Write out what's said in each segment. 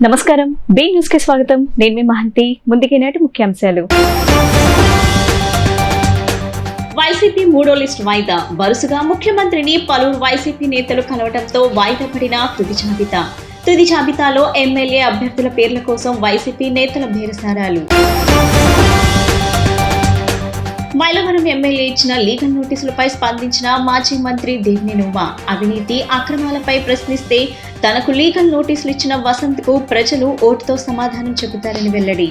నమస్కారం, B news కి స్వాగతం. నేను మీ మహంతి. ముందుకి నేటి ముఖ్యాంశాలు. వైసీపీ మూడో లిస్ట్ వాయిదా. వరుసగా ముఖ్యమంత్రిని పలువురు వైసీపీ నేతలు కలవడంతో వాయిదా పడిన తుది జాబితాలో ఎమ్మెల్యే అభ్యర్థుల పేర్ల కోసం వైసీపీ నేతల బేరసారాలు. మైలవరం ఎమ్మెల్యే ఇచ్చిన లీగల్ నోటీసులపై స్పందించిన మాజీ మంత్రి దేవినేని ఉమా అవినీతి అక్రమాలపై ప్రశ్నిస్తే తనకు లీగల్ నోటీసులు ఇచ్చిన వసంత్ కు ప్రజలు ఓటుతో సమాధానం చెబుతారని వెల్లడి.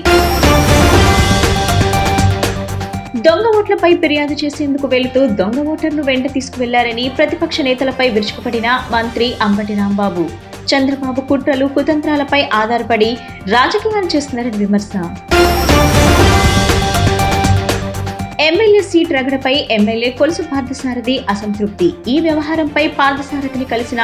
దొంగ ఓట్లపై ఫిర్యాదు చేసేందుకు వెళుతూ దొంగ ఓటర్ను వెంట తీసుకువెళ్లారని ప్రతిపక్ష నేతలపై విరుచుకుపడిన మంత్రి అంబటి రాంబాబు. చంద్రబాబు కుట్రలు కుతంత్రాలపై ఆధారపడి రాజకీయాలు చేస్తున్నారని విమర్శ. ఎమ్మెల్యే సీట్ రగడపై ఎమ్మెల్యే కొలుసు పార్థసారథి అసంతృప్తి. ఈ వ్యవహారంపై పార్థసారథిని కలిసిన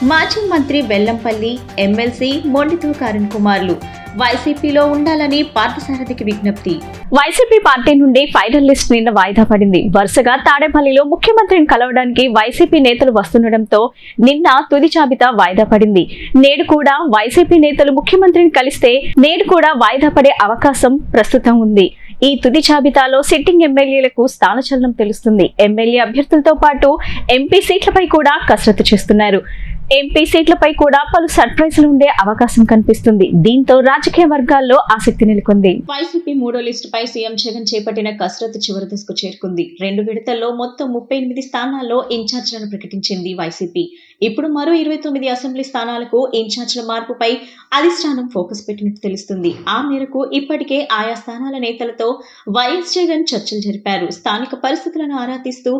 మాజీ మంత్రి వెల్లంపల్లి, ఎమ్మెల్సీ మొండితో కరుణ్ కుమార్లు వైసీపీలో ఉండాలని పార్థసారథికి విజ్ఞప్తి. వైసీపీ పార్టీ నుండి ఫైనల్ లిస్ట్ నిన్న వాయిదా పడింది. వరుసగా తాడేపల్లిలో ముఖ్యమంత్రిని కలవడానికి వైసీపీ నేతలు వస్తుండటంతో నిన్న తుది జాబితా వాయిదా పడింది. నేడు కూడా వైసీపీ నేతలు ముఖ్యమంత్రిని కలిస్తే నేడు కూడా వాయిదా పడే అవకాశం ప్రస్తుతం ఉంది. ఈ తుది జాబితాలో సిట్టింగ్ ఎమ్మెల్యేలకు స్థానచలనం తెలుస్తుంది. ఎమ్మెల్యే అభ్యర్థులతో పాటు ఎంపీ సీట్లపై కూడా కసరత్తు చేస్తున్నారు. ఎంపీ సీట్లపై కూడా పలు సర్ప్రైజులు ఉండే అవకాశం కనిపిస్తుంది. దీంతో రాజకీయ వర్గాల్లో ఆసక్తి నెలకొంది. వైసీపీ మూడో లిస్టుపై సీఎం జగన్ చేపట్టిన కసరత్తు చివరి దశకు చేరుకుంది. 2 విడతల్లో మొత్తం 38 స్థానాల్లో ఇన్ఛార్జీలను ప్రకటించింది వైసీపీ. ఇప్పుడు మరో 29 అసెంబ్లీ స్థానాలకు ఇన్ఛార్జీల మార్పుపై అధిష్టానం ఫోకస్ పెట్టినట్టు తెలుస్తుంది. ఆ మేరకు ఇప్పటికే ఆయా స్థానాల నేతలతో వైఎస్ జగన్ చర్చలు జరిపారు. స్థానిక పరిస్థితులను ఆరా తీస్తూ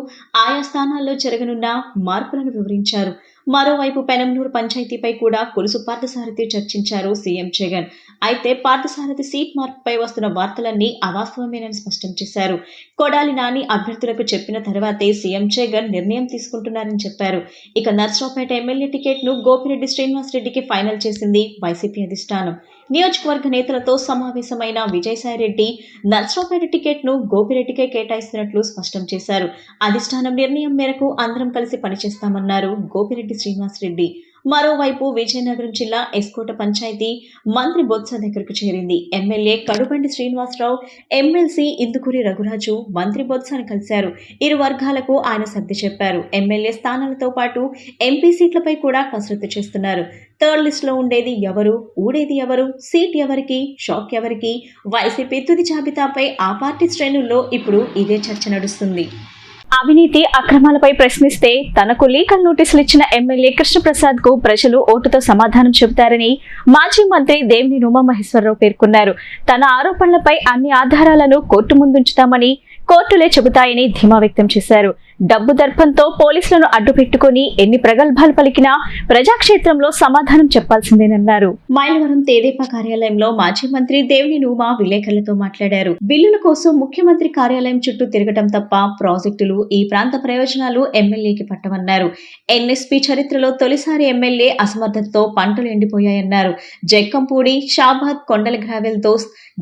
ఆయా స్థానాల్లో జరగనున్న మార్పులను వివరించారు. మరోవైపు పెనంనూరు పంచాయతీపై కూడా కొలుసు పార్థసారథి చర్చించారు సీఎం జగన్. అయితే పార్థసారథి సీట్ మార్పుపై వస్తున్న వార్తలన్నీ అవాస్తవమేనని స్పష్టం చేశారు. కొడాలి నాని అభ్యర్థులకు చెప్పిన తర్వాతే సీఎం జగన్ నిర్ణయం తీసుకుంటున్నారని చెప్పారు. ఇక నర్సరావుపేట ఎమ్మెల్యే టికెట్ ను గోపిరెడ్డి శ్రీనివాసరెడ్డికి ఫైనల్ చేసింది వైసీపీ అధిష్టానం. నియోజకవర్గ నేతలతో సమావేశమైన విజయసాయిరెడ్డి నర్సరావుపేట టికెట్ ను గోపిరెడ్డికే కేటాయిస్తున్నట్లు స్పష్టం చేశారు. అధిష్టానం నిర్ణయం మేరకు అందరం కలిసి పనిచేస్తామన్నారు గోపిరెడ్డి శ్రీనివాసరెడ్డి. మరోవైపు విజయనగరం జిల్లా ఎస్కోట పంచాయతీ మంత్రి బొత్స దగ్గరకు చేరింది. ఎమ్మెల్యే కడుబండి శ్రీనివాసరావు, ఎమ్మెల్సీ ఇందుకూరి రఘురాజు మంత్రి బొత్సను కలిశారు. ఇరు వర్గాలకు ఆయన సర్ది చెప్పారు. ఎమ్మెల్యే స్థానాలతో పాటు ఎంపీ సీట్లపై కూడా కసరత్తు చేస్తున్నారు. థర్డ్ లిస్ట్ లో ఉండేది ఎవరు, ఊడేది ఎవరు, సీట్ ఎవరికి, షాక్ ఎవరికి? వైసీపీ తుది జాబితాపై ఆ పార్టీ శ్రేణుల్లో ఇప్పుడు ఇదే చర్చ నడుస్తుంది. అవినీతి అక్రమాలపై ప్రశ్నిస్తే తనకు లీగల్ నోటీసులు ఇచ్చిన ఎమ్మెల్యే కృష్ణప్రసాద్ కు ప్రజలు ఓటుతో సమాధానం చెబుతారని మాజీ మంత్రి దేవినేని ఉమామహేశ్వరరావు పేర్కొన్నారు. తన ఆరోపణలపై అన్ని ఆధారాలను కోర్టు ముందుంచుతామని కోర్టులే చెబుతాయని ధీమా వ్యక్తం చేశారు. డబ్బు దర్పంతో పోలీసులను అడ్డుపెట్టుకుని ఎన్ని ప్రగల్భాలు పలికినా ప్రజాక్షేత్రంలో సమాధానం చెప్పాల్సిందేనన్నారు. మైలవరం తెదేపా కార్యాలయంలో మాజీ మంత్రి దేవినేని ఉమా విలేకరులతో మాట్లాడారు. బిల్లుల కోసం ముఖ్యమంత్రి కార్యాలయం చుట్టూ తిరగటం తప్ప ప్రాజెక్టులు, ఈ ప్రాంత ప్రయోజనాలు ఎమ్మెల్యేకి పట్టవన్నారు. ఎన్ఎస్పీ చరిత్రలో తొలిసారి ఎమ్మెల్యే అసమర్థతతో పంటలు ఎండిపోయాయన్నారు. జక్కంపూడి, షాబాద్, కొండల గ్రావెల్ తో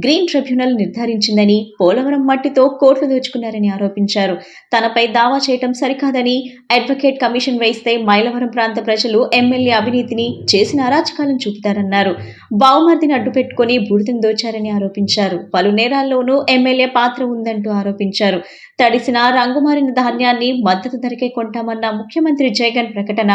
గ్రీన్ ట్రిబ్యునల్ నిర్ధారించిందని, పోలవరం మట్టితో కోట్లు దోచుకున్నారని ఆరోపించారు. తనపై దావా చేయటం సరికాదని అడ్వకేట్ కమిషన్ వేస్తే మైలవరం ప్రాంత ప్రజలు ఎమ్మెల్యే అవినీతిని చేసిన అరాచకాలను చూపుతారన్నారు. బావుమర్దిని అడ్డుపెట్టుకుని బూడిదను దోచారని ఆరోపించారు. పలు నేరాల్లోనూ ఎమ్మెల్యే పాత్ర ఉందంటూ ఆరోపించారు. తడిసిన రంగుమారిన ధాన్యాన్ని మద్దతు ధరకే కొంటామన్న ముఖ్యమంత్రి జగన్ ప్రకటన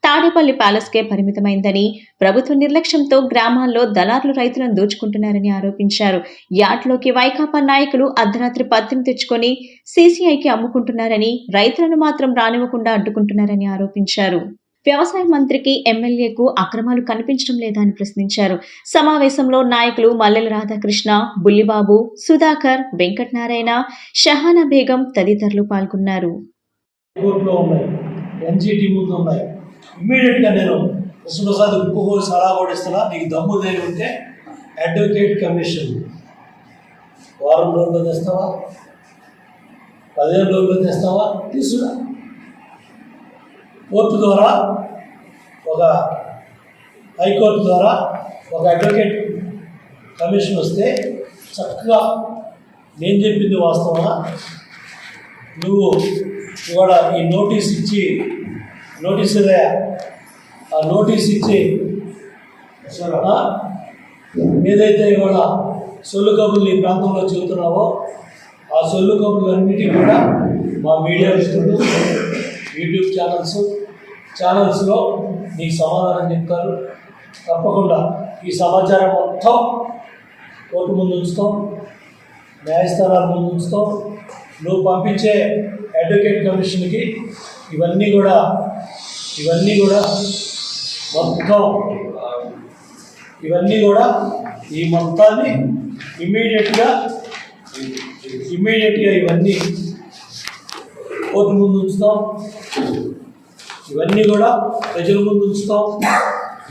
తాడేపల్లి ప్యాలెస్కే పరిమితమైందని, ప్రభుత్వ నిర్లక్ష్యంతో గ్రామాల్లో దళారులు రైతులను దోచుకుంటున్నారని ఆరోపించారు. యార్డ్లోకి వైకాపా నాయకులు అర్ధరాత్రి పత్తిని తెచ్చుకొని సీసీఐకి అమ్ముకుంటున్నారని, రైతులను మాత్రం రానివ్వకుండా అడ్డుకుంటున్నారని ఆరోపించారు. వ్యవసాయ మంత్రికి ఎమ్మెల్యేకు అక్రమాలు కనిపించడం లేదా అని ప్రశ్నించారు. సమావేశంలో నాయకులు మల్లెల రాధాకృష్ణ, బుల్లిబాబు, సుధాకర్, వెంకటనారాయణ, షహానా బేగం తదితరులు పాల్గొన్నారు. వారం రోజుల్లో తెస్తావా, 15 రోజుల్లో తెస్తావా, తీసుకురా. కోర్టు ద్వారా, ఒక హైకోర్టు ద్వారా ఒక అడ్వకేట్ కమిషన్ వస్తే చక్కగా నేను చెప్పింది వాస్తవమా, నువ్వు ఇవాళ ఈ నోటీస్ ఇచ్చి ఆ నోటీస్ ఇచ్చి ఏదైతే ఇవాళ సొల్లు కబుర్లు ఈ ప్రాంతంలో చెబుతున్నావో ఆ సొల్లు కబుర్లన్నిటికీ కూడా మా మీడియా మిత్రులు యూట్యూబ్ ఛానల్స్లో నీకు సమాధానం చెప్తారు. తప్పకుండా ఈ సమాచారం మొత్తం కోర్టు ముందు ఉంచుతాం, న్యాయస్థానాల ముందు ఉంచుతాం. నువ్వు పంపించే అడ్వకేట్ కమిషన్కి ఇవన్నీ కూడా మొత్తం ఈ మొత్తాన్ని ఇమ్మీడియట్గా ఇవన్నీ కోర్టు ముందు ఉంచుతాం, ఇవన్నీ కూడా ప్రజల ముందు ఉంచుతాం,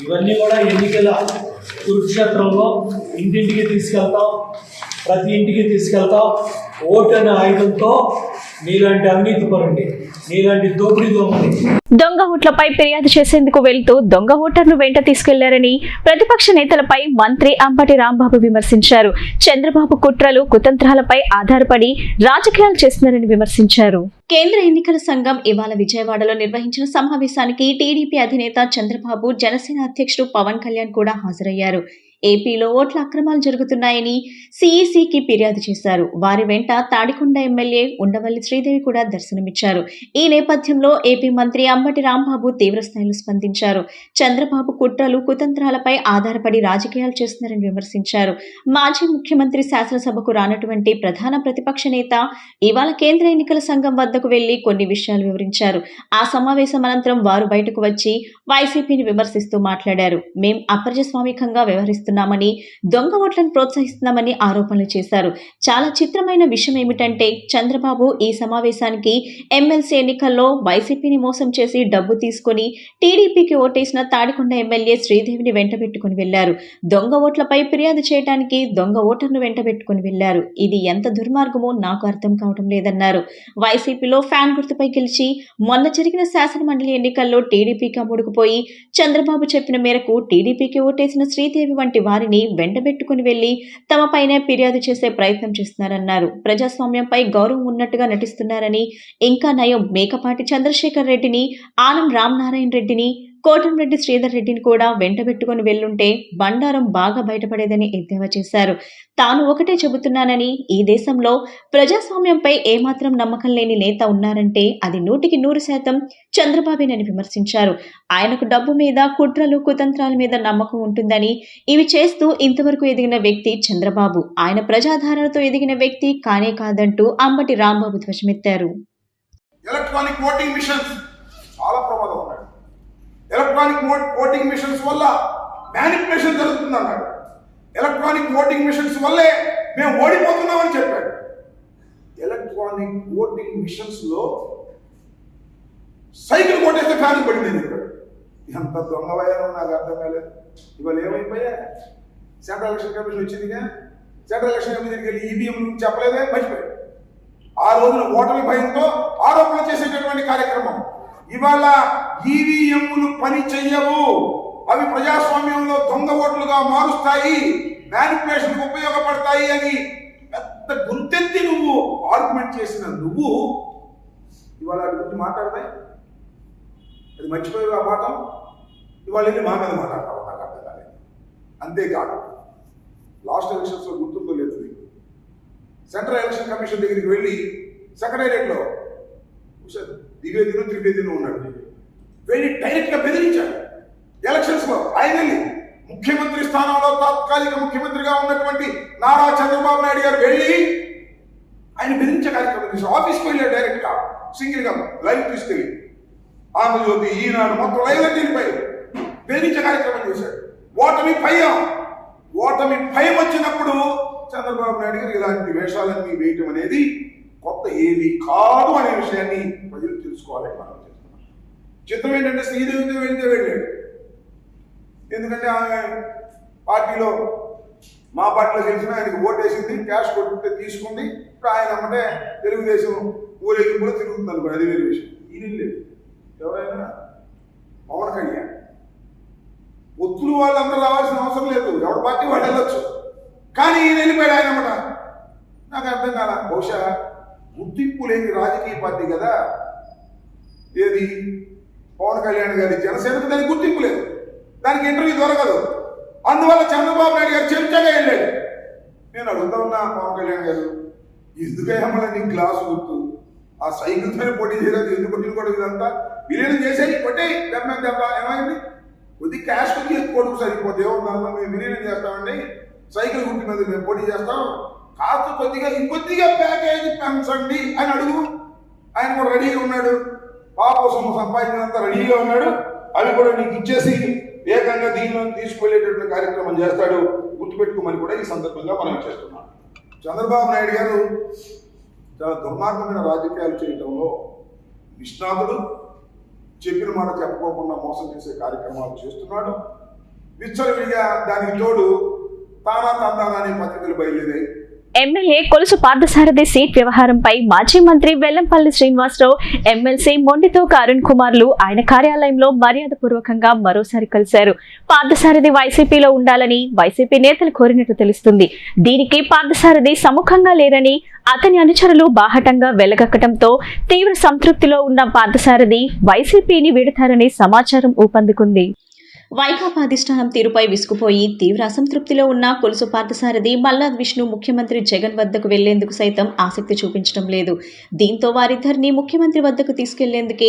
ఇవన్నీ కూడా ఎన్నికల కురుక్షేత్రంలో ఇంటింటికి తీసుకెళ్తాం, ప్రతి ఇంటికి తీసుకెళ్తాం. ఓటు అనే ఆయుధంతో నీలాంటి అవినీతి పరుండి, నీలాంటి దోపిడీ దొంగని దొంగ ఓట్లపై ఫిర్యాదు చేసేందుకు వెళ్తూ దొంగ ఓటర్ను వెంట తీసుకెళ్లారని ప్రతిపక్ష నేతలపై మంత్రి అంబటి రాంబాబు విమర్శించారు. చంద్రబాబు కుట్రలు కుతంత్రాలపై ఆధారపడి రాజకీయాలు చేస్తున్నారని విమర్శించారు. కేంద్ర ఎన్నికల సంఘం ఇవాళ విజయవాడలో నిర్వహించిన సమావేశానికి టీడీపీ అధినేత చంద్రబాబు, జనసేన అధ్యక్షుడు పవన్ కళ్యాణ్ కూడా హాజరయ్యారు. ఏపీలో ఓట్ల అక్రమాలు జరుగుతున్నాయని సీఈసీకి ఫిర్యాదు చేశారు. వారి వెంట తాడికొండ ఎమ్మెల్యే ఉండవల్లి శ్రీదేవి కూడా దర్శనమిచ్చారు. ఈ నేపథ్యంలో ఏపీ మంత్రి అంబటి రాంబాబు తీవ్రస్థాయిలో స్పందించారు. చంద్రబాబు కుట్రలు కుతంత్రాలపై ఆధారపడి రాజకీయాలు చేస్తున్నారని విమర్శించారు. మాజీ ముఖ్యమంత్రి శాసనసభకు రానటువంటి ప్రధాన ప్రతిపక్ష నేత ఇవాళ కేంద్ర ఎన్నికల సంఘం వద్దకు వెళ్లి కొన్ని విషయాలు వివరించారు. ఆ సమావేశం అనంతరం వారు బయటకు వచ్చి వైసీపీని విమర్శిస్తూ మాట్లాడారు. మేం అప్రజాస్వామికంగా వ్యవహరిస్తున్నామని, దొంగ ఓట్లను ప్రోత్సహిస్తున్నామని ఆరోపణలు చేశారు. చాలా చిత్రమైన విషయం ఏమిటంటే చంద్రబాబు ఈ సమావేశానికి ఎమ్మెల్సీ ఎన్నికల్లో వైసీపీని మోసం చేసి డబ్బు తీసుకుని టీడీపీకి ఓటేసిన తాడికొండ ఎమ్మెల్యే శ్రీదేవిని వెంటబెట్టుకుని వెళ్లారు. దొంగ ఓట్లపై ఫిర్యాదు చేయడానికి దొంగ ఓటర్ను వెంటబెట్టుకుని వెళ్లారు. ఇది ఎంత దుర్మార్గమో నాకు అర్థం కావడం లేదన్నారు. వైసీపీలో ఫ్యాన్ గుర్తుపై గెలిచి మొన్న జరిగిన శాసనమండలి ఎన్నికల్లో టీడీపీకి అమ్ముడుకుపోయి చంద్రబాబు చెప్పిన మేరకు టీడీపీకి ఓటేసిన శ్రీదేవి వంటి వారిని వెంటబెట్టుకుని వెళ్లి తమపైనే ఫిర్యాదు చేసే ప్రయత్నం చేస్తున్నారన్నారు. ప్రజాస్వామ్యంపై గౌరవం ఉన్నట్టుగా నటిస్తున్నారని, ఇంకా నయం మేకపాటి చంద్రశేఖర్ రెడ్డిని, ఆనం రామనారాయణ రెడ్డిని, కోటంరెడ్డి శ్రీధర్ రెడ్డిని కూడా వెంటబెట్టుకుని వెళ్లుంటే బండారం బాగా బయటపడేదని ఎద్దేవా చేశారు. తాను ఒకటే చెబుతున్నానని, ఈ దేశంలో ప్రజాస్వామ్యంపై ఏమాత్రం నమ్మకం లేని నేత ఉన్నారంటే అది 100% చంద్రబాబేనని విమర్శించారు. ఆయనకు డబ్బు మీద, కుట్రలు కుతంత్రాల మీద నమ్మకం ఉంటుందని, ఇవి చేస్తూ ఇంతవరకు ఎదిగిన వ్యక్తి చంద్రబాబు. ఆయన ప్రజాధారణతో ఎదిగిన వ్యక్తి కానే కాదంటూ అంబటి రాంబాబు ధ్వజమెత్తారు. ఎలక్ట్రానిక్ ఓటింగ్ మిషన్స్ చాలా ప్రమాదం ఉన్నాడు. ఎలక్ట్రానిక్ ఓటింగ్ మిషన్స్ వల్ల మ్యానిపులేషన్ జరుగుతుంది అన్నాడు. ఎలక్ట్రానిక్ ఓటింగ్ మిషన్స్ వల్లే మేము ఓడిపోతున్నామని చెప్పాడు. ఎలక్ట్రానిక్ ఓటింగ్ మిషన్స్ లో సైకిల్ కొట్టేస్తే ఫ్యాన్ పడింది. ఎంత దొంగ వయానో నాకు అర్థం కాలేదు. ఇవాళ ఏమైపోయా? సెంట్రల్ ఎలక్షన్ కమిషన్ వచ్చిందిగా, సెంట్రల్ ఎలక్షన్ కమిషన్కి వెళ్ళి ఈవీఎం చెప్పలేదే, మర్చిపోయాడు. ఆ రోజున ఓటమి భయంతో ఆరోపణ చేసేటటువంటి కార్యక్రమం. ఇవాళ ఈవీఎంలు పని చెయ్యవు, అవి ప్రజాస్వామ్యంలో దొంగ ఓట్లుగా మారుస్తాయి, మ్యానిపులేషన్కి ఉపయోగపడతాయి అని పెద్ద గుంతెత్తి నువ్వు ఆర్గ్యుమెంట్ చేసిన నువ్వు ఇవాళ వాటి గురించి మాట్లాడతాయి. అది మర్చిపోయావు ఆ మాట. ఇవాళ వెళ్ళి మా మీద మాట్లాడతావు, నాకు అర్థం కాలేదు. అంతేకాదు, లాస్ట్ ఎలక్షన్స్లో గుర్తుందో లేదు నీకు, సెంట్రల్ ఎలక్షన్ కమిషన్ దగ్గరికి వెళ్ళి సెక్రటేరియట్లో ద్వివేదిను త్రివేదిను ఉన్నాడు, వెళ్ళి డైరెక్ట్గా బెదిరించాడు. ఎలక్షన్స్లో ఆయన వెళ్ళి ముఖ్యమంత్రి స్థానంలో తాత్కాలిక ముఖ్యమంత్రిగా ఉన్నటువంటి నారా చంద్రబాబు నాయుడు గారు వెళ్ళి ఆయన బెదిరించే కార్యక్రమం చేశారు. ఆఫీస్కి వెళ్ళాడు డైరెక్ట్గా, సింగిల్గా లైవ్ తీసుకెళ్ళి ఆంధ్రజ్యోతి, ఈనాడు మొత్తం లైవ్ అని వెళ్ళిపోయి బెదిరించే కార్యక్రమం చేశాడు. ఓటమి భయం వచ్చినప్పుడు చంద్రబాబు నాయుడు గారు ఇలాంటి వేషాలన్నీ వేయటం అనేది కొత్త ఏది కాదు అనే విషయాన్ని ప్రజలు తెలుసుకోవాలని మనం చేస్తున్నాం. చిత్రం ఏంటంటే శ్రీదేవితో వెళ్ళాడు. ఎందుకంటే ఆమె పార్టీలో, మా పార్టీలో గెలిచిన ఆయనకు ఓటేసింది, క్యాష్ కొట్టుంటే తీసుకుంది. ఇప్పుడు ఆయన అమ్మటే తెలుగుదేశం ఊరేగింపులో తిరుగుతుంది అనుకో, అది వేరే విషయం. ఈయన లేదు, ఎవరైనా పవన్ కళ్యాణ్ ఒత్తులు వాళ్ళందరూ రావాల్సిన అవసరం లేదు, ఎవరి పార్టీ వాళ్ళు వెళ్ళొచ్చు. కానీ ఈయన వెళ్ళిపోయాడు ఆయన అన్నమాట. నాకు అర్థం కాల, బహుశా గుర్తింపు లేని రాజకీయ పార్టీ కదా ఏది పవన్ కళ్యాణ్ గారి జనసేనకు, దానికి గుర్తింపు లేదు, దానికి ఇంటర్వ్యూ దొరకదు. అందువల్ల చంద్రబాబు నాయుడు గారు చెంచగా వెళ్ళాడు. నేను అడుగుతా ఉన్నా పవన్ కళ్యాణ్ గారు, ఎందుకయ్యమ్మల నీ గ్లాసు గుర్తు ఆ సైకిల్తోనే పోటీ చేయలేదు, ఎందుకు కొట్టిన కూడా ఇదంతా విలీనం చేసేది కొట్టే దెబ్బ దెబ్బ ఏమైంది? కొద్ది క్యాష్ కొద్ది కొడుకు సరిపోతే దాంట్లో మేము విలీనం చేస్తామండి, సైకిల్ గుర్తు మీద మేము పోటీ చేస్తాం, కాస్త కొద్దిగా ఇంకొద్దిగా ప్యాకేజీ పెంచండి అని అడుగు. ఆయన కూడా రెడీగా ఉన్నాడు, పాప సొమ్ము సంపాదించినంత రెడీగా ఉన్నాడు. అవి కూడా నీకు ఇచ్చేసి ఏకంగా దీనిలో తీసుకువెళ్ళేటటువంటి కార్యక్రమం చేస్తాడు, గుర్తుపెట్టుకోమని కూడా ఈ సందర్భంగా మనం చేస్తున్నాం. చంద్రబాబు నాయుడు గారు చాలా దుర్మార్గమైన రాజకీయాలు చేయడంలో నిష్ణాతుడు. చెప్పిన మాట చెప్పుకోకుండా మోసం చేసే కార్యక్రమాలు చేస్తున్నాడు. విచ్చలవిడిగా దానికి తోడు తానా తందానా అనే పత్రికలు బయలుదేరాయి. ఎమ్మెల్యే కొలుసు పార్థసారథి సీట్ వ్యవహారంపై మాజీ మంత్రి వెల్లంపల్లి శ్రీనివాసరావు, ఎమ్మెల్సీ మొండితోక అరుణ్ కుమార్లు ఆయన కార్యాలయంలో మర్యాదపూర్వకంగా మరోసారి కలిశారు. పార్థసారథి వైసీపీలో ఉండాలని వైసీపీ నేతలు కోరినట్టు తెలుస్తుంది. దీనికి పార్థసారథి సముఖంగా లేరని, అతని అనుచరులు బాహటంగా వెళ్లగక్కడంతో తీవ్ర సంతృప్తిలో ఉన్న పార్థసారథి వైసీపీని వీడతారని సమాచారం ఊపందుకుంది. వైకాపా అధిష్టానం తీరుపై విసుగుపోయి తీవ్ర అసంతృప్తిలో ఉన్న కొలుసు పార్థసారథి మల్లాద్ విష్ణు ముఖ్యమంత్రి జగన్ వద్దకు వెళ్లేందుకు సైతం ఆసక్తి చూపించడం లేదు. దీంతో వారిద్దరిని ముఖ్యమంత్రి వద్దకు తీసుకెళ్లేందుకే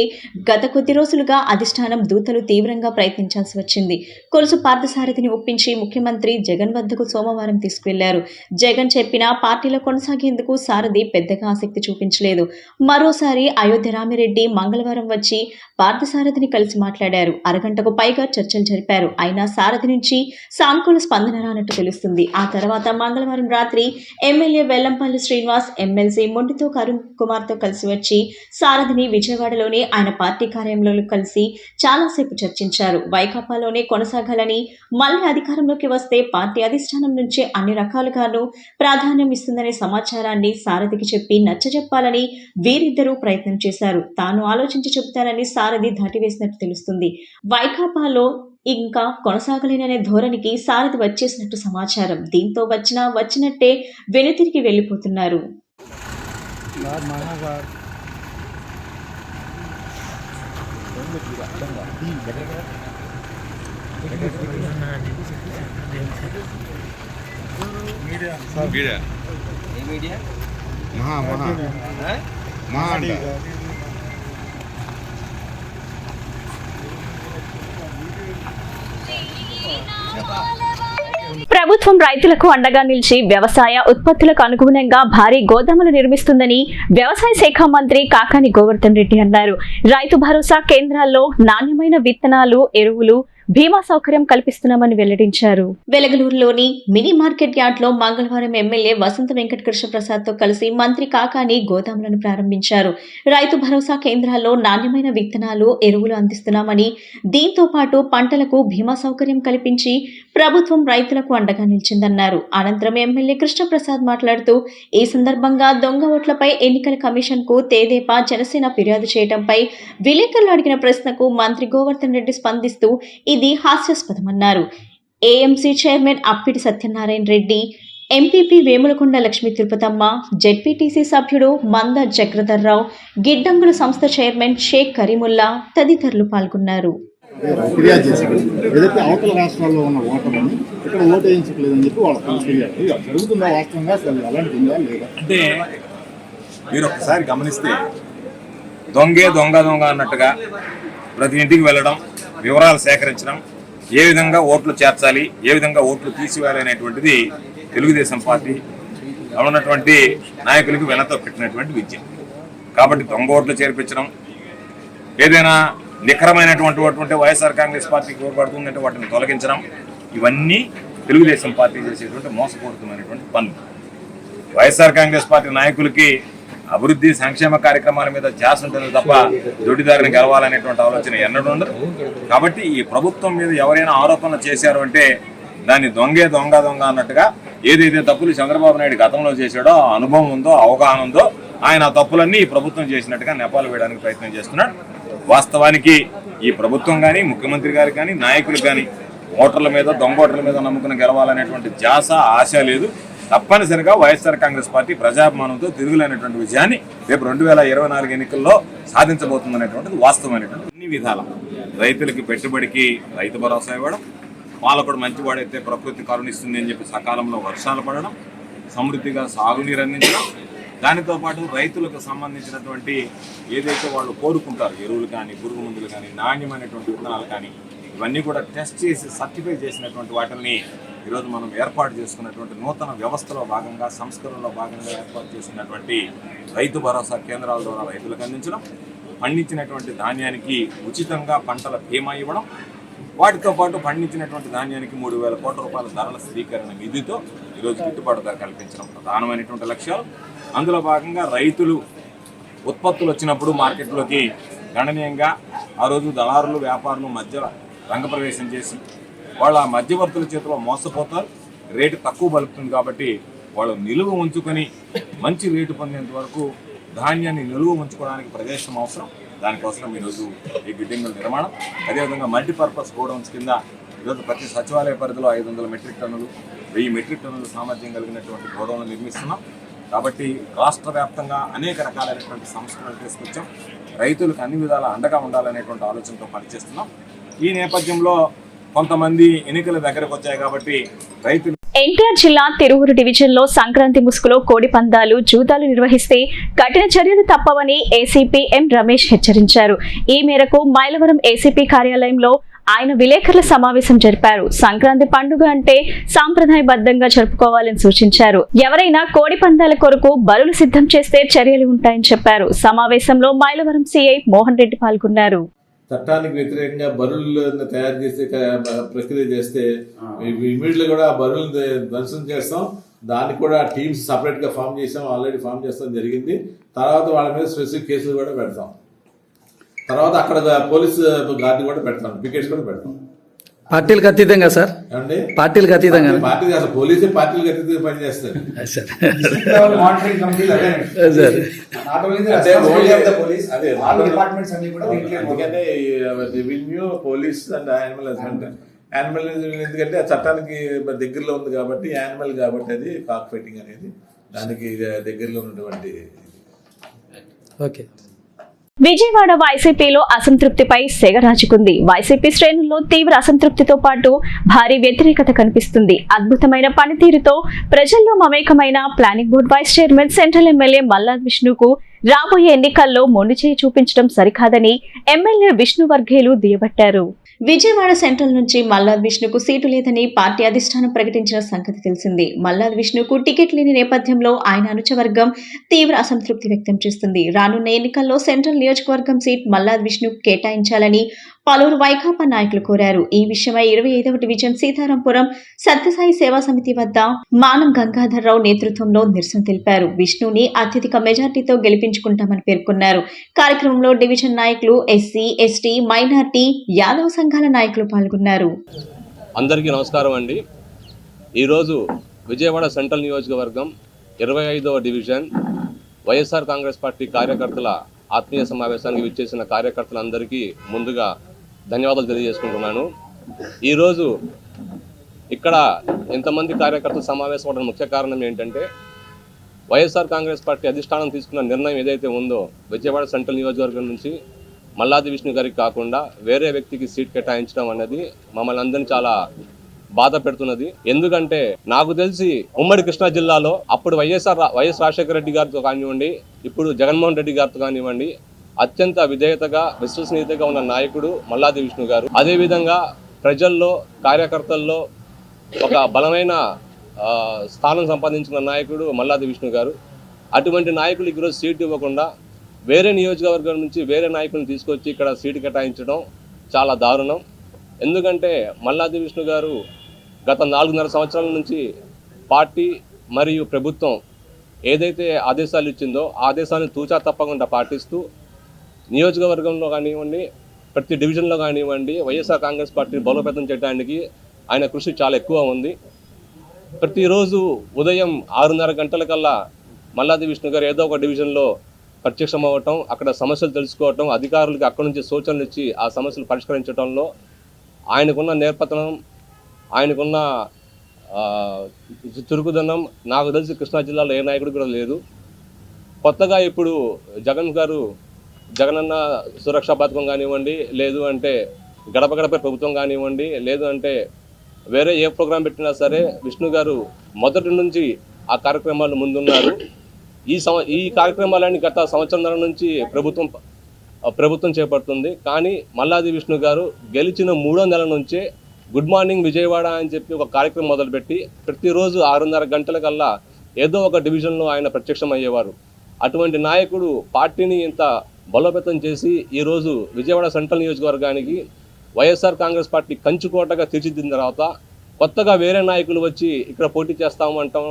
గత కొద్ది రోజులుగా అధిష్టానం దూతలు తీవ్రంగా ప్రయత్నించాల్సి వచ్చింది. కొలుసు పార్థసారథిని ఒప్పించి ముఖ్యమంత్రి జగన్ వద్దకు సోమవారం తీసుకువెళ్లారు. జగన్ చెప్పినా పార్టీలో కొనసాగేందుకు సారథి పెద్దగా ఆసక్తి చూపించలేదు. మరోసారి అయోధ్య రామిరెడ్డి మంగళవారం వచ్చి పార్థసారథిని కలిసి మాట్లాడారు. అరగంటకు పైగా చర్చలు జరిపారు. అయినా సారథి నుంచి సానుకూల స్పందన రానట్టు తెలుస్తుంది. ఆ తర్వాత మంగళవారం రాత్రి ఎమ్మెల్యే వెల్లంపల్లి శ్రీనివాస్, ఎమ్మెల్సీ మొండితోక అరుణ్ కుమార్తో కలిసి వచ్చి సారథిని విజయవాడలోని ఆయన పార్టీ కార్యాలయంలో కలిసి చాలాసేపు చర్చించారు. వైకాపాలోనే కొనసాగాలని, మళ్లీ అధికారంలోకి వస్తే పార్టీ అధిష్టానం నుంచి అన్ని రకాలుగానూ ప్రాధాన్యం ఇస్తుందనే సమాచారాన్ని సారథికి చెప్పి నచ్చజెప్పాలని వీరిద్దరూ ప్రయత్నం చేశారు. తాను ఆలోచించి చెబుతానని సారథి దాటివేసినట్టు తెలుస్తుంది. వైకాపాలో ఇంకా కొనసాగలేననే ధోరణికి సారథి వచ్చేసినట్టు సమాచారం. దీంతో వచ్చినట్టే వెనుతిరిగి వెళ్లిపోతున్నారు. ప్రభుత్వం రైతులకు అండగా నిలిచి వ్యవసాయ ఉత్పత్తులకు అనుగుణంగా భారీ గోదాములు నిర్మిస్తుందని వ్యవసాయ శాఖ మంత్రి కాకాని గోవర్ధన్ రెడ్డి అన్నారు. రైతు భరోసా కేంద్రాల్లో నాణ్యమైన విత్తనాలు, ఎరువులు, బీమా సౌకర్యం కల్పిస్తున్నామని వెల్లడించారు. వెలగలూరులోని మినీ మార్కెట్ యార్డ్ లో మంగళవారం ఎమ్మెల్యే వసంత వెంకట కృష్ణ ప్రసాద్ తో కలిసి మంత్రి కాకాని గోదాములను ప్రారంభించారు. రైతు భరోసా కేంద్రాల్లో నాణ్యమైన విత్తనాలు, ఎరువులు అందిస్తున్నామని, దీంతో పాటు పంటలకు బీమా సౌకర్యం కల్పించి ప్రభుత్వం రైతులకు అండగా నిలిచిందన్నారు. అనంతరం ఎమ్మెల్యే కృష్ణప్రసాద్ మాట్లాడుతూ ఈ సందర్భంగా దొంగ ఓట్లపై ఎన్నికల కమిషన్ కు తెదేపా, జనసేన ఫిర్యాదు చేయడంపై విలేకరులు అడిగిన ప్రశ్నకు మంత్రి గోవర్ధన్ రెడ్డి స్పందిస్తూ ఇది హాస్యాస్పదమన్నారు. AMC chairman Appidi Satyanarayana Reddy, MPP Vemulakonda Lakshmi Tirupatamma, ZPTC సభ్యుడు మంద చక్రధర్రావు, గిడ్డంగుల సంస్థ చైర్మన్ షేక్ కరీముల్లా తదితరులు పాల్గొన్నారు. ఫిర్యాదు చేశారు. ఏదైతే అవతల రాష్ట్రాల్లో ఉన్న ఓటర్లను ఇక్కడ ఓటు వేయించట్లేదని చెప్పి వాళ్ళకి ఫిర్యాదు జరుగుతుందా? వాస్తవంగా అసలు అలాంటి ఉందా లేదా అంటే మీరు ఒకసారి గమనిస్తే దొంగ అన్నట్టుగా ప్రతి ఇంటికి వెళ్ళడం, వివరాలు సేకరించడం, ఏ విధంగా ఓట్లు చేర్చాలి, ఏ విధంగా ఓట్లు తీసివేయాలి అనేటువంటిది తెలుగుదేశం పార్టీ ఉన్నటువంటి నాయకులకు వెనతో పెట్టినటువంటి విద్య. కాబట్టి దొంగ ఓట్లు చేర్పించడం, ఏదైనా నిఖరమైనటువంటి వైఎస్ఆర్ కాంగ్రెస్ పార్టీకి ఉపయోగపడుతుందంటే వాటిని తొలగించడం, ఇవన్నీ తెలుగుదేశం పార్టీ చేసేటువంటి మోసపూరితమైనటువంటి పనులు. వైఎస్ఆర్ కాంగ్రెస్ పార్టీ నాయకులకి అభివృద్ధి, సంక్షేమ కార్యక్రమాల మీద ధ్యాస ఉంటుంది తప్ప దొడ్డిదారిని గెలవాలనేటువంటి ఆలోచన ఎన్నడూ ఉండదు. కాబట్టి ఈ ప్రభుత్వం మీద ఎవరైనా ఆరోపణలు చేశారు అంటే దాన్ని దొంగ అన్నట్టుగా ఏదైతే తప్పులు చంద్రబాబు నాయుడు గతంలో చేశాడో, అనుభవం ఉందో, అవగాహన ఉందో, ఆయన ఆ తప్పులన్నీ ఈ ప్రభుత్వం చేసినట్టుగా నెపాలు వేయడానికి ప్రయత్నం చేస్తున్నాడు. వాస్తవానికి ఈ ప్రభుత్వం కానీ, ముఖ్యమంత్రి గారు కానీ, నాయకులు కానీ ఓటర్ల మీద, దొంగ ఓటర్ల మీద నమ్ముకుని గెలవాలనేటువంటి ధ్యాస, ఆశ లేదు. తప్పనిసరిగా వైఎస్ఆర్ కాంగ్రెస్ పార్టీ ప్రజాభిమానంతో తిరుగులేనటువంటి విజయాన్ని రేపు 2024 ఎన్నికల్లో సాధించబోతుందనేటువంటిది వాస్తవమైనటువంటి అన్ని విధాల రైతులకి పెట్టుబడికి రైతు భరోసా ఇవ్వడం, పాలకుడు మంచివాడైతే ప్రకృతి కరుణిస్తుంది అని చెప్పి సకాలంలో వర్షాలు పడడం, సమృద్ధిగా సాగునీరు అందించడం, దానితో పాటు రైతులకు సంబంధించినటువంటి ఏదైతే వాళ్ళు కోరుకుంటారు ఎరువులు కానీ, పురుగు మందులు కానీ, నాణ్యమైనటువంటి విత్తనాలు కానీ, ఇవన్నీ కూడా టెస్ట్ చేసి సర్టిఫై చేసినటువంటి వాటిని ఈరోజు మనం ఏర్పాటు చేసుకున్నటువంటి నూతన వ్యవస్థలో భాగంగా, సంస్కరణలో భాగంగా ఏర్పాటు చేసుకున్నటువంటి రైతు భరోసా కేంద్రాల ద్వారా రైతులకు అందించడం, పండించినటువంటి ధాన్యానికి ఉచితంగా పంటల బీమా ఇవ్వడం, వాటితో పాటు పండించినటువంటి ధాన్యానికి 3,000 కోట్ల రూపాయల ధరల స్థిరీకరణ నిధితో ఈరోజు గిట్టుబాటు ధర కల్పించడం ప్రధానమైనటువంటి లక్ష్యాలు. అందులో భాగంగా రైతులు ఉత్పత్తులు వచ్చినప్పుడు మార్కెట్లోకి గణనీయంగా ఆ రోజు దళారులు, వ్యాపారులు మధ్య రంగప్రవేశం చేసి వాళ్ళ మధ్యవర్తుల చేతిలో మోసపోతారు, రేటు తక్కువ పలుకుతుంది. కాబట్టి వాళ్ళు నిలువ ఉంచుకొని మంచి రేటు పొందేంత వరకు ధాన్యాన్ని నిలువ ఉంచుకోవడానికి ప్రదేశం అవసరం. దానికోసం ఈరోజు ఈ బిల్డింగుల నిర్మాణం, అదేవిధంగా మల్టీపర్పస్ గోడౌన్స్ కింద ఈరోజు ప్రతి సచివాలయ పరిధిలో 500 మెట్రిక్ టన్నులు, 1000 మెట్రిక్ టన్నుల సామర్థ్యం కలిగినటువంటి గోడౌన్లు నిర్మిస్తున్నాం. కాబట్టి రాష్ట్ర వ్యాప్తంగా అనేక రకాలైనటువంటి సంస్కరణలు తీసుకొచ్చాం. రైతులకు అన్ని విధాల అండగా ఉండాలనేటువంటి ఆలోచనతో పనిచేస్తున్నాం. ఈ నేపథ్యంలో కొంతమంది ఎన్నికల దగ్గరకు వచ్చాయి కాబట్టి రైతులు ఎన్టీఆర్ జిల్లా తిరువురు డివిజన్లో సంక్రాంతి ముసుగులో కోడి పందాలు, జూదాలు నిర్వహిస్తే కఠిన చర్యలు తప్పవని ఏసీపీ ఎం రమేష్ హెచ్చరించారు. ఈ మేరకు మైలవరం ఏసీపీ కార్యాలయంలో ఆయన విలేకరుల సమావేశం జరిపారు. సంక్రాంతి పండుగ అంటే సాంప్రదాయబద్ధంగా జరుపుకోవాలని సూచించారు. ఎవరైనా కోడి పందాల కొరకు బలులు సిద్ధం చేస్తే చర్యలు ఉంటాయని చెప్పారు. సమావేశంలో మైలవరం సీఐ మోహన్ రెడ్డి పాల్గొన్నారు. చట్టానికి వ్యతిరేకంగా బరువులను తయారు చేసే ప్రక్రియ చేస్తే ఇమీడియట్గా కూడా బరువులను ధ్వంసం చేస్తాం. దానికి కూడా టీమ్స్ సపరేట్ గా ఫామ్ చేసాం, ఆల్రెడీ ఫామ్ చేస్తాం జరిగింది. తర్వాత వాళ్ళ మీద స్పెసిఫిక్ కేసులు కూడా పెడతాం. తర్వాత అక్కడ పోలీస్ గార్డు కూడా పెడతాం, పికెట్స్ కూడా పెడతాం. పార్టీలకు అతీతంగా సార్, ఏమండి పార్టీలకు అతీతంగా పార్టీ అసలు పోలీసే పార్టీలకు అతీతంగా పనిచేస్తారు. అందుకనే revenue, police and animal husbandry. Animal ఎందుకంటే ఆ చట్టానికి దగ్గరలో ఉంది కాబట్టి, యానిమల్ కాబట్టి అది కాక్ ఫైటింగ్ అనేది దానికి దగ్గరలో ఉన్నటువంటి. ఓకే. విజయవాడ వైసీపీలో అసంతృప్తిపై సెగ రాజుకుంది. వైసీపీ శ్రేణుల్లో తీవ్ర అసంతృప్తితో పాటు భారీ వ్యతిరేకత కనిపిస్తుంది. అద్భుతమైన పనితీరుతో ప్రజల్లో మమేకమైన planning board vice chairman, central MLA Malladi విష్ణుకు రాబోయే ఎన్నికల్లో మొండిచేయి చూపించడం సరికాదని ఎమ్మెల్యే విష్ణు వర్గేలు దుయ్యబట్టారు. విజయవాడ సెంట్రల్ నుంచి మల్లాద్ విష్ణుకు సీటు లేదని పార్టీ అధిష్టానం ప్రకటించిన సంగతి తెలిసింది. మల్లాద్ విష్ణుకు టికెట్ లేని నేపథ్యంలో ఆయన అనుచవర్గం తీవ్ర అసంతృప్తి వ్యక్తం చేస్తుంది. రానున్న ఎన్నికల్లో సెంట్రల్ నియోజకవర్గం సీట్ మల్లాద్ విష్ణుకు కేటాయించాలని పలువురు వైకాపా నాయకులు కోరారు. ఈ విషయమై 25వ డివిజన్ సీతారాంపురం సత్యసాయి సేవా సమితి వద్ద మానం గంగాధర్రావు నేతృత్వంలో నిరసన తెలిపారు. విష్ణుని అత్యధిక మెజార్టీతో గెలిపించుకుంటామని పేర్కొన్నారు. కార్యక్రమంలో డివిజన్ నాయకులు, ఎస్సీ, ఎస్టీ, మైనార్టీ, యాదవ సంఘాల నాయకులు పాల్గొన్నారు. అందరికీ నమస్కారం అండి. ఈరోజు విజయవాడ సెంట్రల్ నియోజకవర్గం 25వ డివిజన్ వైఎస్ఆర్ కాంగ్రెస్ పార్టీ కార్యకర్తల ఆత్మీయ సమావేశానికి విచ్చేసిన కార్యకర్తలందరికీ ముందుగా ధన్యవాదాలు తెలియజేసుకుంటున్నాను. ఈరోజు ఇక్కడ ఇంతమంది కార్యకర్తలు సమావేశం అవడం ముఖ్య కారణం ఏంటంటే, వైఎస్ఆర్ కాంగ్రెస్ పార్టీ అధిష్టానం తీసుకున్న నిర్ణయం ఏదైతే ఉందో, విజయవాడ సెంట్రల్ నియోజకవర్గం నుంచి మల్లాది విష్ణు గారికి కాకుండా వేరే వ్యక్తికి సీట్ కేటాయించడం అనేది మమ్మల్ని అందరినీ చాలా బాధ పెడుతున్నది. ఎందుకంటే నాకు తెలిసి ఉమ్మడి కృష్ణా జిల్లాలో అప్పుడు వైఎస్ రాజశేఖర రెడ్డి గారితో కానివ్వండి, ఇప్పుడు జగన్మోహన్ రెడ్డి గారితో కానివ్వండి, అత్యంత విధేయతగా, విశ్వసనీయతగా ఉన్న నాయకుడు మల్లాది విష్ణు గారు. అదేవిధంగా ప్రజల్లో, కార్యకర్తల్లో ఒక బలమైన స్థానం సంపాదించిన నాయకుడు మల్లాది విష్ణు గారు. అటువంటి నాయకులు ఈరోజు సీటు ఇవ్వకుండా వేరే నియోజకవర్గం నుంచి వేరే నాయకులను తీసుకొచ్చి ఇక్కడ సీటు కేటాయించడం చాలా దారుణం. ఎందుకంటే మల్లాది విష్ణు గారు గత 4.5 సంవత్సరాల నుంచి పార్టీ మరియు ప్రభుత్వం ఏదైతే ఆదేశాలు ఇచ్చిందో ఆ ఆదేశాలను తూచా తప్పకుండా పాటిస్తూ నియోజకవర్గంలో కానివ్వండి, ప్రతి డివిజన్లో కానివ్వండి, వైఎస్ఆర్ కాంగ్రెస్ పార్టీని బలోపేతం చేయడానికి ఆయన కృషి చాలా ఎక్కువ ఉంది. ప్రతిరోజు ఉదయం 6:30 గంటలకల్లా మల్లాది విష్ణు గారు ఏదో ఒక డివిజన్లో ప్రత్యక్షం అవ్వటం, అక్కడ సమస్యలు తెలుసుకోవటం, అధికారులకి అక్కడి నుంచి సూచనలు ఇచ్చి ఆ సమస్యలు పరిష్కరించడంలో ఆయనకున్న నేర్పతనం, ఆయనకున్న చురుకుదనం నాకు తెలిసి కృష్ణా జిల్లాలో ఏ నాయకుడు కూడా లేదు. కొత్తగా ఇప్పుడు జగనన్న సురక్షా పథకం కానివ్వండి, లేదు అంటే గడప గడప ప్రభుత్వం కానివ్వండి, లేదు అంటే వేరే ఏ ప్రోగ్రాం పెట్టినా సరే విష్ణు గారు మొదటి నుంచి ఆ కార్యక్రమాలు ముందున్నారు. ఈ కార్యక్రమాలన్నీ గత సంవత్సరం నుంచి ప్రభుత్వం చేపడుతుంది. కానీ మల్లాది విష్ణు గారు గెలిచిన 3వ నెల నుంచే గుడ్ మార్నింగ్ విజయవాడ అని చెప్పి ఒక కార్యక్రమం మొదలుపెట్టి ప్రతిరోజు 6:30 గంటలకల్లా ఏదో ఒక డివిజన్లో ఆయన ప్రత్యక్షం అయ్యేవారు. అటువంటి నాయకుడు పార్టీని ఇంత బలోపేతం చేసి ఈరోజు విజయవాడ సెంట్రల్ నియోజకవర్గానికి వైఎస్ఆర్ కాంగ్రెస్ పార్టీ కంచుకోటగా తీర్చిదిద్దిన తర్వాత కొత్తగా వేరే నాయకులు వచ్చి ఇక్కడ పోటీ చేస్తామంటాం,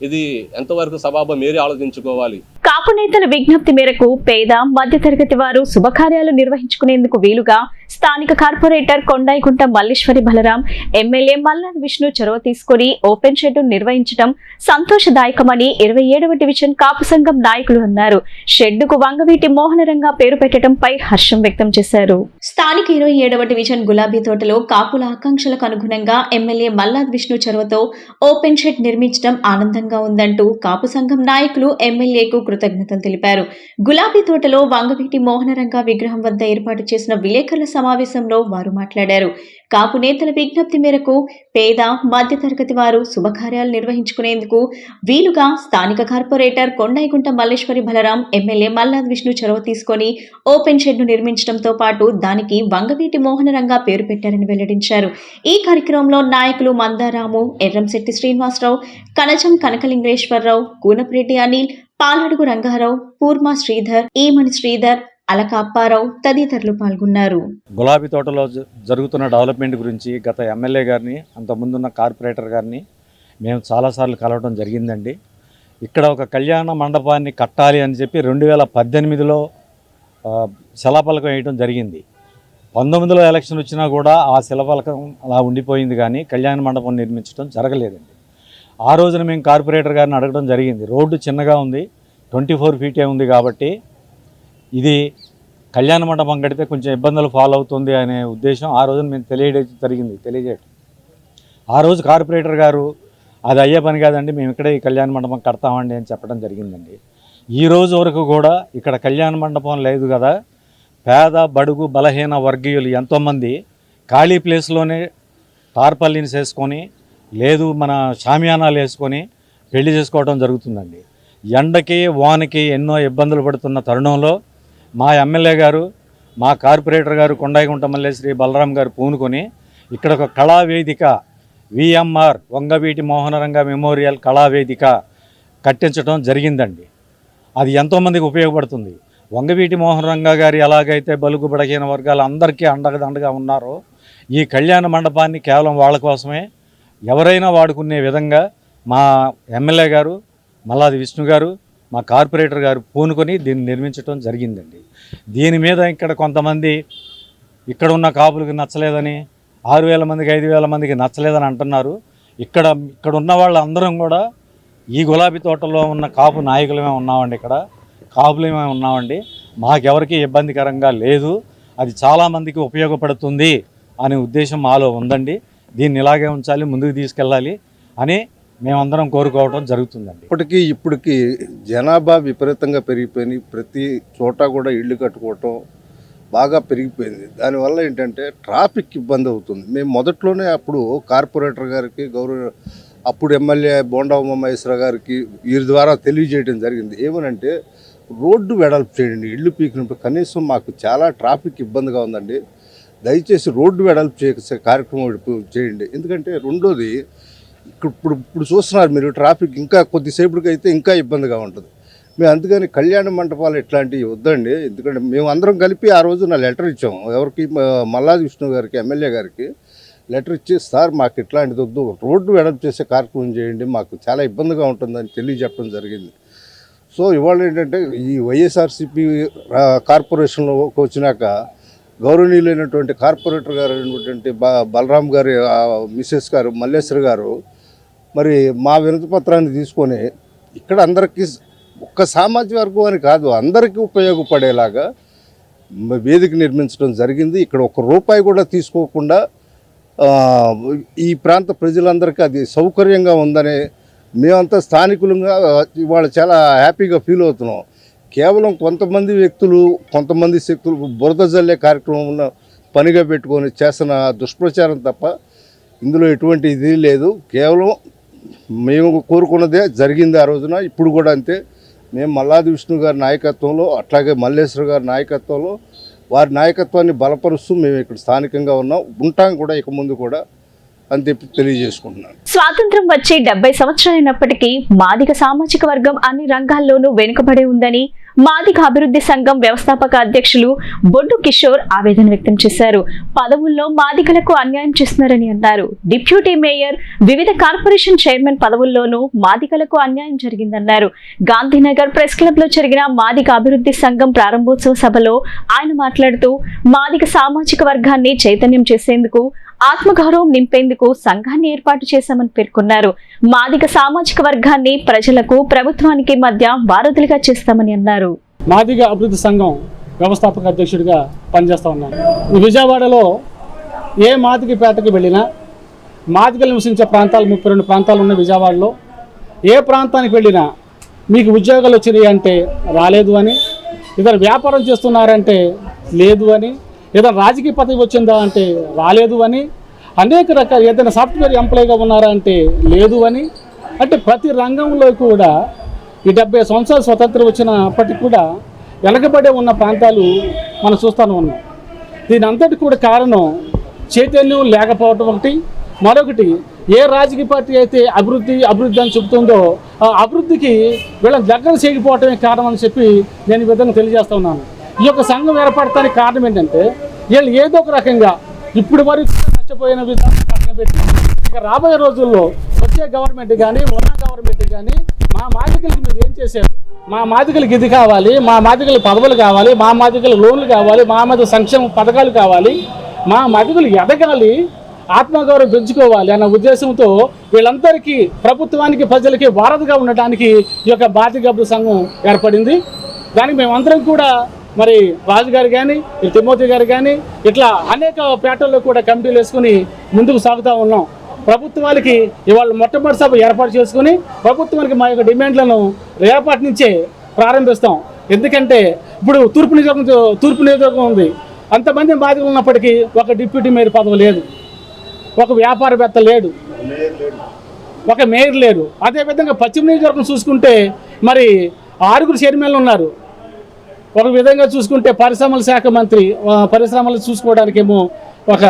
ఇది ఎంతవరకు సబాబో మీరే ఆలోచించుకోవాలి. కాపు నేతల విజ్ఞప్తి మేరకు పేద మధ్యతరగతి వారు శుభకార్యాలు నిర్వహించుకునేందుకు వీలుగా స్థానిక కార్పొరేటర్ కొండాయిగుంట మల్లేశ్వరి బలరాం, ఎమ్మెల్యే మల్లాది విష్ణు చొరవ తీసుకుని ఓపెన్ షెడ్ నిర్వహించడం సంతోషదాయకమని 27వ డివిజన్ కాపు సంఘం నాయకులు అన్నారు. షెడ్డుకు వంగవీటి మోహనరంగా పేరు పెట్టడంపై హర్షం వ్యక్తం చేశారు. స్థానిక 27వ డివిజన్ గులాబీ తోటలో కాపుల ఆకాంక్షలకు అనుగుణంగా ఎమ్మెల్యే మల్లాది విష్ణు చొరవతో ఓపెన్ షెడ్ నిర్మించడం ఆనందంగా ఉందంటూ కాపు సంఘం నాయకులు ఎమ్మెల్యేకు కృతజ్ఞతలు తెలిపారు. గులాబీ తోటలో వంగవీటి మోహనరంగా విగ్రహం వద్ద ఏర్పాటు చేసిన విలేకరుల సమావేశంలో వారు మాట్లాడారు. కాపు నేతల విజ్ఞప్తి మేరకు పేద మధ్యతరగతి వారు శుభకార్యాలు నిర్వహించుకునేందుకు వీలుగా స్థానిక కార్పొరేటర్ కొండాయిగుంట మల్లేశ్వరి బలరాం, ఎమ్మెల్యే మల్లాది విష్ణు చొరవ తీసుకుని ఓపెన్ షెడ్ ను నిర్మించడంతో పాటు దానికి వంగవీటి మోహనరంగా పేరు పెట్టారని వెల్లడించారు. ఈ కార్యక్రమంలో నాయకులు మందారాము, ఎర్రంశెట్టి శ్రీనివాసరావు, కనజం కనకలింగేశ్వరరావు, కూనప్రెడ్డి అనిల్, పాలడుగు రంగారావు, పూర్మ శ్రీధర్, ఈమణి శ్రీధర్, అలక అప్పారావు తదితరులు పాల్గొన్నారు. గులాబీ తోటలో జరుగుతున్న డెవలప్మెంట్ గురించి గత ఎమ్మెల్యే గారిని, అంతకుముందున్న కార్పొరేటర్ గారిని మేము చాలాసార్లు కలవడం జరిగిందండి. ఇక్కడ ఒక కళ్యాణ మండపాన్ని కట్టాలి అని చెప్పి 2018లో శిలాఫలకం వేయడం జరిగింది. 19లో ఎలక్షన్ వచ్చినా కూడా ఆ శిలాఫలకం అలా ఉండిపోయింది, కానీ కళ్యాణ మండపం నిర్మించడం జరగలేదండి. ఆ రోజున మేము కార్పొరేటర్ గారిని అడగడం జరిగింది. రోడ్డు చిన్నగా ఉంది, 24 ఫీటే ఉంది కాబట్టి ఇది కళ్యాణ మండపం కడితే కొంచెం ఇబ్బందులు ఫాలో అవుతుంది అనే ఉద్దేశం ఆ రోజున మేము తెలియజేయడం. ఆ రోజు కార్పొరేటర్ గారు అది అయ్యే పని కాదండి, మేము ఇక్కడే ఈ కళ్యాణ మండపం కడతామండి అని చెప్పడం జరిగిందండి. ఈ రోజు వరకు కూడా ఇక్కడ కళ్యాణ మండపం లేదు కదా. పేద బడుగు బలహీన వర్గీయులు ఎంతోమంది ఖాళీ ప్లేస్లోనే టార్పల్లిని వేసుకొని, లేదు మన షామియానాలు వేసుకొని పెళ్లి చేసుకోవడం జరుగుతుందండి. ఎండకి వానకి ఎన్నో ఇబ్బందులు పడుతున్న తరుణంలో మా ఎమ్మెల్యే గారు, మా కార్పొరేటర్ గారు కొండాయిగుంట మల్లేశ్వరి బలరాం గారు పూనుకొని ఇక్కడ ఒక కళావేదిక విఎంఆర్ వంగవీటి మోహనరంగ మెమోరియల్ కళావేదిక కట్టించడం జరిగిందండి. అది ఎంతోమందికి ఉపయోగపడుతుంది. వంగవీటి మోహనరంగ గారు ఎలాగైతే బలుగు బలహీన వర్గాలు అందరికీ అండగా ఉన్నారో, ఈ కళ్యాణ మండపాన్ని కేవలం వాళ్ళ కోసమే ఎవరైనా వాడుకునే విధంగా మా ఎమ్మెల్యే గారు మల్లాది విష్ణు గారు, మా కార్పొరేటర్ గారు పూనుకొని దీన్ని నిర్మించడం జరిగిందండి. దీని మీద ఇక్కడ కొంతమంది ఇక్కడ ఉన్న కాపులకు నచ్చలేదని, 6,000 మందికి 5,000 మందికి నచ్చలేదని అంటున్నారు. ఇక్కడ ఉన్న వాళ్ళందరం కూడా ఈ గులాబీ తోటలో ఉన్న కాపు నాయకులమే ఉన్నామండి, ఇక్కడ కాపులమే ఉన్నామండి. మాకెవరికి ఇబ్బందికరంగా లేదు, అది చాలామందికి ఉపయోగపడుతుంది అనే ఉద్దేశం మాలో ఉందండి. దీన్ని ఇలాగే ఉంచాలి, ముందుకు తీసుకెళ్ళాలి అని మేమందరం కోరుకోవడం జరుగుతుందండి. ఇప్పటికి జనాభా విపరీతంగా పెరిగిపోయింది. ప్రతి చోట కూడా ఇళ్ళు కట్టుకోవటం బాగా పెరిగిపోయింది. దానివల్ల ఏంటంటే ట్రాఫిక్ ఇబ్బంది అవుతుంది. మేము మొదట్లోనే అప్పుడు కార్పొరేటర్ గారికి, అప్పుడు ఎమ్మెల్యే బోండా ఉమామహేశ్వర గారికి వీరి ద్వారా తెలియజేయడం జరిగింది. ఏమనంటే రోడ్డు వెడల్పు చేయండి, ఇళ్ళు పీకినప్పుడు కనీసం మాకు చాలా ట్రాఫిక్ ఇబ్బందిగా ఉందండి, దయచేసి రోడ్డు వెడల్పు చేసే కార్యక్రమం చేయండి. ఎందుకంటే రెండోది ఇప్పుడు చూస్తున్నారు మీరు, ట్రాఫిక్ ఇంకా కొద్దిసేపటికి అయితే ఇంకా ఇబ్బందిగా ఉంటుంది. మేము అందుకని కళ్యాణ మండపాలు ఇట్లాంటివి వద్దండి. ఎందుకంటే మేము అందరం కలిపి ఆ రోజు లెటర్ ఇచ్చాము. ఎవరికి? మల్లాది విష్ణు గారికి, ఎమ్మెల్యే గారికి లెటర్ ఇచ్చి, సార్ మాకు ఇట్లాంటిది వద్దు, రోడ్డు వెడల్పు చేసే కార్యక్రమం చేయండి, మాకు చాలా ఇబ్బందిగా ఉంటుందని తెలియజెప్పడం జరిగింది. సో ఇవాళ ఏంటంటే ఈ వైఎస్ఆర్సీపీ కార్పొరేషన్లోకి వచ్చినాక గౌరవనీయులైనటువంటి కార్పొరేటర్ గారు అయినటువంటి బలరాం గారి మిసెస్ గారు మల్లేశ్వరి గారు మరి మా వినతి పత్రాన్ని తీసుకొని ఇక్కడ అందరికీ, ఒక్క సామాజిక వర్గం అని కాదు, అందరికీ ఉపయోగపడేలాగా వేదిక నిర్మించడం జరిగింది. ఇక్కడ ₹1 కూడా తీసుకోకుండా ఈ ప్రాంత ప్రజలందరికీ అది సౌకర్యంగా ఉందని మేమంతా స్థానికులుగా ఇవాళ చాలా హ్యాపీగా ఫీల్ అవుతున్నాం. కేవలం కొంతమంది వ్యక్తులు, కొంతమంది శక్తులు బురద జల్లే కార్యక్రమం పనిగా పెట్టుకొని చేసిన దుష్ప్రచారం తప్ప ఇందులో ఎటువంటి ఇది లేదు. కేవలం మేము కోరుకున్నదే జరిగింది ఆ రోజున. ఇప్పుడు కూడా అంతే. మేము మల్లాది విష్ణు గారి నాయకత్వంలో, అట్లాగే మల్లేశ్వర గారి నాయకత్వంలో, వారి నాయకత్వాన్ని బలపరుస్తూ మేము ఇక్కడ స్థానికంగా ఉంటాం కూడా ఇక ముందు కూడా అని చెప్పి తెలియజేసుకుంటున్నాను. స్వాతంత్ర్యం వచ్చి 70 సంవత్సరాలైనప్పటికీ మాదిగ సామాజిక వర్గం అన్ని రంగాల్లోనూ వెనుకబడి ఉందని మాదిగ అభివృద్ధి సంఘం వ్యవస్థాపక అధ్యక్షులు బొడ్డు కిషోర్ ఆవేదన వ్యక్తం చేశారు. పదవుల్లో మాదిగలకు అన్యాయం చేస్తున్నారని అన్నారు. డిప్యూటీ మేయర్, వివిధ కార్పొరేషన్ చైర్మన్ పదవుల్లోనూ మాదిగలకు అన్యాయం జరిగిందన్నారు. గాంధీనగర్ ప్రెస్ క్లబ్ లో జరిగిన మాదిగ అభివృద్ధి సంఘం ప్రారంభోత్సవ సభలో ఆయన మాట్లాడుతూ మాదిగ సామాజిక వర్గాన్ని చైతన్యం చేసేందుకు, ఆత్మగౌరవం నింపేందుకు సంఘాన్ని ఏర్పాటు చేశామని పేర్కొన్నారు. మాదిగ సామాజిక వర్గాన్ని ప్రజలకు, ప్రభుత్వానికి మధ్య వారధులుగా చేస్తామని అన్నారు. మాదిగ అభివృద్ధి సంఘం వ్యవస్థాపక అధ్యక్షుడిగా పనిచేస్తా ఉన్నాను. విజయవాడలో ఏ మాదిగ పేటకి వెళ్ళినా, మాదిగలు నివసించే ప్రాంతాలు 32 ప్రాంతాలు ఉన్న విజయవాడలో ఏ ప్రాంతానికి వెళ్ళినా మీకు ఉద్యోగాలు వచ్చినాయి అంటే రాలేదు అని, ఇతర వ్యాపారం చేస్తున్నారంటే లేదు అని, ఏదైనా రాజకీయ పదవి వచ్చిందా అంటే రాలేదు అని, అనేక రకాల ఏదైనా సాఫ్ట్వేర్ ఎంప్లాయీగా ఉన్నారా అంటే లేదు అని, అంటే ప్రతి రంగంలో కూడా ఈ 70 సంవత్సరాలు స్వతంత్రం వచ్చినప్పటికి కూడా వెనకబడే ఉన్న ప్రాంతాలు మనం చూస్తూనే ఉన్నాం. దీని అంతటి కూడా కారణం చైతన్యం లేకపోవటం ఒకటి. మరొకటి, ఏ రాజకీయ పార్టీ అయితే అభివృద్ధి అని చెబుతుందో ఆ అభివృద్ధికి వీళ్ళని దగ్గర చేయకపోవటమే కారణం అని చెప్పి నేను ఈ విధంగా తెలియజేస్తూ ఉన్నాను. ఈ యొక్క సంఘం ఏర్పడటానికి కారణం ఏంటంటే వీళ్ళు ఏదో ఒక రకంగా ఇప్పుడు వరకు నష్టపోయిన విధానం పక్కన పెట్టి ఇక రాబోయే రోజుల్లో వచ్చే గవర్నమెంట్ కానీ, ఉన్న గవర్నమెంట్ కానీ మా మాదిగలకి మీరు ఏం చేశారు, మా మాదిగలకి ఇది కావాలి, మా మాదిగల పదవులు కావాలి, మా మాదిగల లోన్లు కావాలి, మా మాదిగ సంక్షేమ పథకాలు కావాలి, మా మాదిగలు ఎదగాలి, ఆత్మగౌరవం పెంచుకోవాలి అన్న ఉద్దేశంతో వీళ్ళందరికీ, ప్రభుత్వానికి, ప్రజలకి వారధిగా ఉండటానికి ఈ యొక్క మాదిగ అభివృద్ధి సంఘం ఏర్పడింది. దానికి మేమందరం కూడా మరి రాజు గారు కానీ, తిమోతి గారు కానీ, ఇట్లా అనేక పేటల్లో కూడా కమిటీలు వేసుకుని ముందుకు సాగుతూ ఉన్నాం. ప్రభుత్వానికి ఇవాళ మొట్టమొదటి సభ ఏర్పాటు చేసుకుని ప్రభుత్వానికి మా యొక్క డిమాండ్లను రేపటి నుంచే ప్రారంభిస్తాం. ఎందుకంటే ఇప్పుడు తూర్పు నియోజకవర్గం ఉంది. అంతమంది బాధ్యతలు ఉన్నప్పటికీ ఒక డిప్యూటీ మేయర్ పదవి లేదు, ఒక వ్యాపారవేత్త లేడు, ఒక మేయర్ లేడు. అదేవిధంగా పశ్చిమ నియోజకవర్గం చూసుకుంటే మరి 6 చైర్మన్లు ఉన్నారు. ఒక విధంగా చూసుకుంటే పరిశ్రమల శాఖ మంత్రి, పరిశ్రమలు చూసుకోవడానికేమో ఒక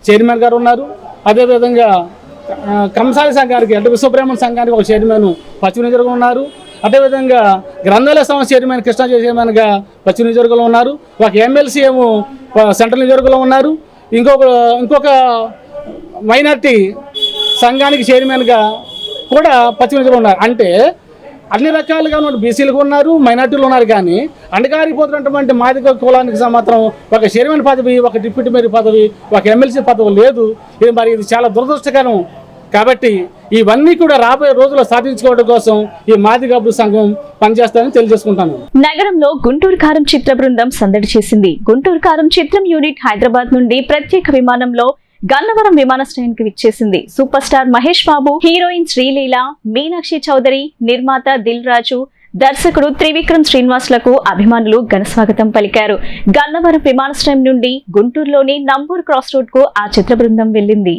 చైర్మన్ గారు ఉన్నారు. అదేవిధంగా కంసాలి సంఘానికి అంటే విశ్వబ్రహ్మణ్య సంఘానికి ఒక చైర్మన్ పశ్చిమ నియోజకవర్గం ఉన్నారు. అదేవిధంగా గ్రంథాలయ సంస్థ చైర్మన్ కృష్ణా చైర్మన్గా పశ్చిమ నియోజకవర్గంలో ఉన్నారు. ఒక ఎమ్మెల్సీ ఏమో సెంట్రల్ నియోజకవర్గంలో ఉన్నారు. ఇంకొక మైనార్టీ సంఘానికి చైర్మన్గా కూడా పశ్చిమ నియోజకవర్గంలో ఉన్నారు. అంటే అన్ని రకాలుగా ఉన్న బీసీలు ఉన్నారు, మైనార్టీలు ఉన్నారు. కానీ అండగారిపోతున్నటువంటి మాదిగ కులానికి మాత్రం ఒక చైర్మన్ పదవి, ఒక డిప్యూటీ మేయర్ పదవి, ఒక ఎమ్మెల్సీ పదవి లేదు. ఇది చాలా దురదృష్టకరం. కాబట్టి ఇవన్నీ కూడా రాబోయే రోజుల్లో సాధించుకోవడం కోసం ఈ మాదిగ అభివృద్ధి సంఘం పనిచేస్తారని తెలియజేసుకుంటాను. నగరంలో గుంటూరు కారం చిత్ర బృందం సందడి చేసింది. గుంటూరు కారం చిత్రం యూనిట్ హైదరాబాద్ నుండి ప్రత్యేక విమానంలో గన్నవరం విమానాశ్రయానికి విచ్చేసింది. Super star Mahesh Babu, heroine Sreeleela, Meenakshi Chowdary, నిర్మాత దిల్ రాజు, దర్శకుడు త్రివిక్రమ్ శ్రీనివాసులకు అభిమానులు ఘనస్వాగతం పలికారు. గన్నవరం విమానాశ్రయం నుండి గుంటూరులోని నంబూరు క్రాస్ రోడ్ కు ఆ చిత్ర బృందం వెళ్లింది.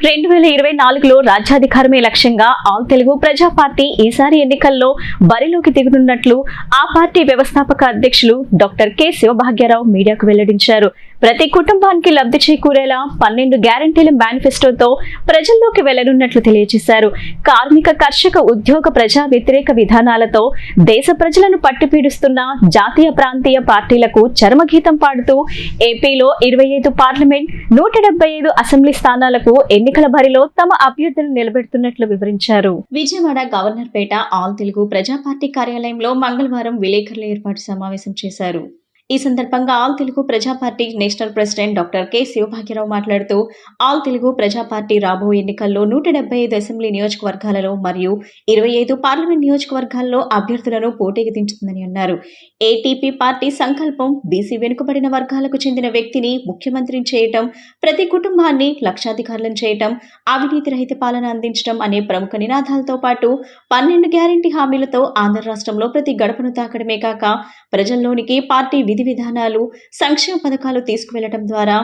2024లో రాజ్యాధికారమే లక్ష్యంగా ఆల్ తెలుగు ప్రజా పార్టీ ఈసారి ఎన్నికల్లో బరిలోకి దిగనున్నట్లు ఆ పార్టీ వ్యవస్థాపక అధ్యక్షులు డాక్టర్ కె శివభాగ్యరావు మీడియాకు వెల్లడించారు. ప్రతి కుటుంబానికి లబ్ధి చేకూరేలా 12 గ్యారంటీల మేనిఫెస్టోతో ప్రజల్లోకి వెళ్లనున్నట్లు తెలియజేశారు. కార్మిక, కర్షక, ఉద్యోగ, ప్రజా వ్యతిరేక విధానాలతో దేశ ప్రజలను పట్టిపీడిస్తున్న జాతీయ, ప్రాంతీయ పార్టీలకు చరమగీతం పాడుతూ ఏపీలో 25 పార్లమెంట్, 175 అసెంబ్లీ స్థానాలకు ఎన్నికల బరిలో తమ అభ్యర్థులు నిలబెడుతున్నట్లు వివరించారు. విజయవాడ గవర్నర్పేట ఆల్ తెలుగు ప్రజా పార్టీ కార్యాలయంలో మంగళవారం విలేకరుల ఏర్పాటు సమావేశం చేశారు. ఈ సందర్భంగా all Telugu Praja party national president doctor K Shivabhagya Rao మాట్లాడుతూ ఆల్ తెలుగు ప్రజా పార్టీ రాబోయే ఎన్నికల్లో 175 అసెంబ్లీ నియోజకవర్గాలలో మరియు 25 పార్లమెంట్ నియోజకవర్గాల్లో అభ్యర్థులను పోటీకి దించుతుందని అన్నారు. ఏటీపీ పార్టీ సంకల్పం బీసీ వెనుకబడిన వర్గాలకు చెందిన వ్యక్తిని ముఖ్యమంత్రిని చేయటం, ప్రతి కుటుంబాన్ని లక్షాధికారులను చేయటం, అవినీతి రహిత పాలన అందించడం అనే ప్రముఖ నినాదాలతో పాటు 12 గ్యారంటీ హామీలతో ఆంధ్ర రాష్ట్రంలో ప్రతి గడపను తాకడమే కాక ప్రజల్లోనికి పార్టీ విధి విధానాలు, సంక్షేమ పథకాలు తీసుకువెళ్లడం ద్వారా